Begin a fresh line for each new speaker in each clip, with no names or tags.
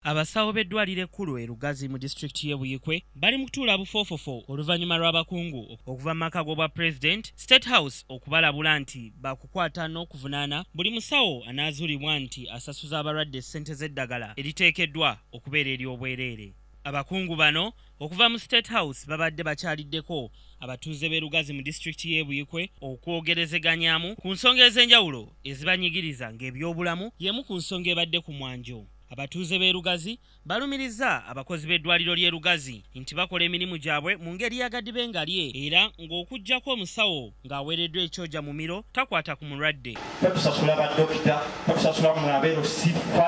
Abasawo b'eddwaliro ekkulu e Lugazi mu disitulikiti y'e Buyikwe bali mu kutuula bufoofofo oluvanyuma lw'abakungu okuva mu makka g'obwa pulezidenti State House okubalabula nti bakukwata n'okuvunaana buli musawo anaazuulibwa nti asasuza abalwadde ssente z'eddagala eriteekeddwa okubeera ery'obwereere. Abakungu bano okuva mu State House babadde bakyaliddeko abatuuze b'e Lugazi mu disitulikiti y'e Buyikwe okwogerezeganyaamu ku nsonga ez'enjawulo ezibanyigiriza ng'ebyobulamu y'emu ku nsonga ebadde ku mwanjo. Abatuuze b'e Lugazi balumiriza abakozi b'eddwaliro ly'e Lugazi nti bakola emirimu gyabwe mu ngeri yagaddibe nga lye era ng'okuggyako omusawo ng'aweereddwa ekyoja mu miro takwata ku mulwadde.
Tetusasula baddokita, tetusasula mu abeero C5,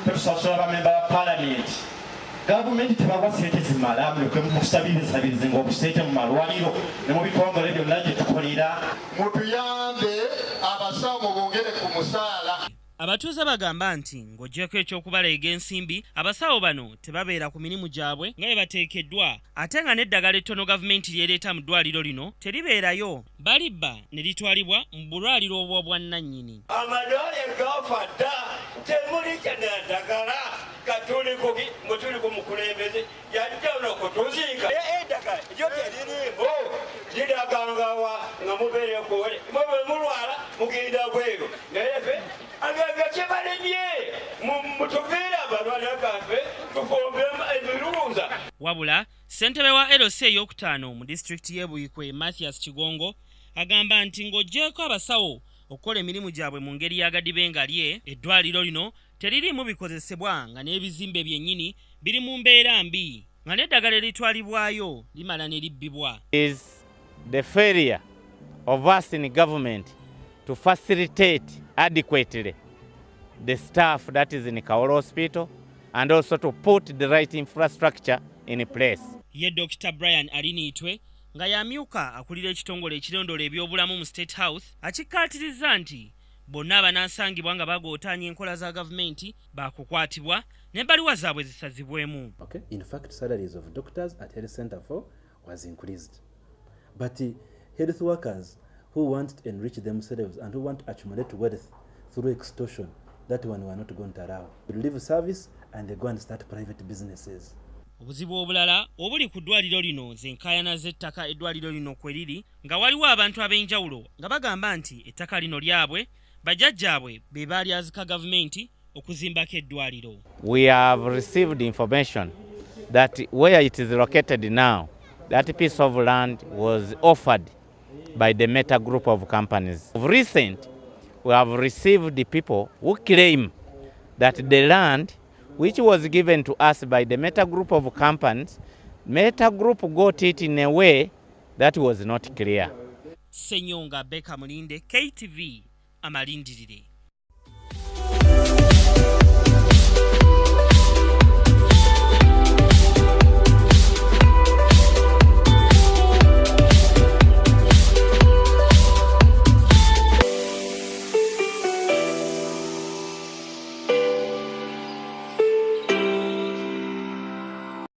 tetusasula bamemba ba paalamenti. Gavumenti tebawa ssente zimala muleke musabirize ng'obuseete mu malwaliro ne mu bitongole byonna gye tukolera.
Mutuyambe abasawo bongere ku musaala.
Abatuuze bagamba nti ng'oggyeko eky'okubaleega ensimbi abasawo bano tebabeera ku mirimu gyabwe nga bwe bateekeddwa ate nga n'eddagala ettono gavumenti lyereeta mu ddwaliro lino teribeerayo balibba ne litwalibwa mu bulwaliro obw'obwannannyini.
Amadwaliro gafa dda temuli kyanadagala katuliko mutuliko mukulembeze yajja n'okutuziika eddagala eryo teririimu liragangawa nga mubeere kuwole mwe mulwala mugenda bweru nayefe agaga kyebalemye mutuviire abalwala gaffe tufumbe ebiruuza.
Wabula ssentebe wa LC ey'okutaano mu disitulikiti y'e Buyikwe Mathias Kigongo agamba nti ng'oggyeko abasawo okukola emirimu gyabwe mu ngeri yagaddibe nga lye eddwaliro lino teririimu bikozesebwa nga n'ebizimbe byennyini biri mu mbeera mbi nga n'eddagala eritwalibwayo limala ne libbibwa.
Is the failure of us in government to facilitate adequately the staff that is in Kawolo hospital and also to put the right infrastructure in place.
Ye Dr. Brian Aliniitwe nga yamyuka akulira ekitongole ekirondoola ebyobulamu mu State House akikkaatiriza nti bonna abanaasangibwa nga bagootaanya enkola za gavumenti baakukwatibwa n'embaliwa zaabwe zisazibwemu.
Okay. In fact, salaries of doctors at Health Center 4 was increased. But health workers who want to enrich themselves and who want to accumulate wealth through extortion, that one we are not going to allow. They leave service and they go and start private businesses.
Obuzibu obulala obuli ku ddwaliro lino z'enkaayana z'ettaka eddwaliro lino kwe liri nga waliwo abantu ab'enjawulo nga bagamba nti ettaka lino lyabwe bajjajjaabwe be baalyazika gavumenti okuzimbako eddwaliro.
We have received information that where it is located now, that piece of land was offered by the Meta group of companies. Of recent, we have received the people who claim that the land which was given to us by the Meta group of companies, Meta group got it in a way that was not clear.
Senyonga Beka Mulinde, KTV, amalindirire.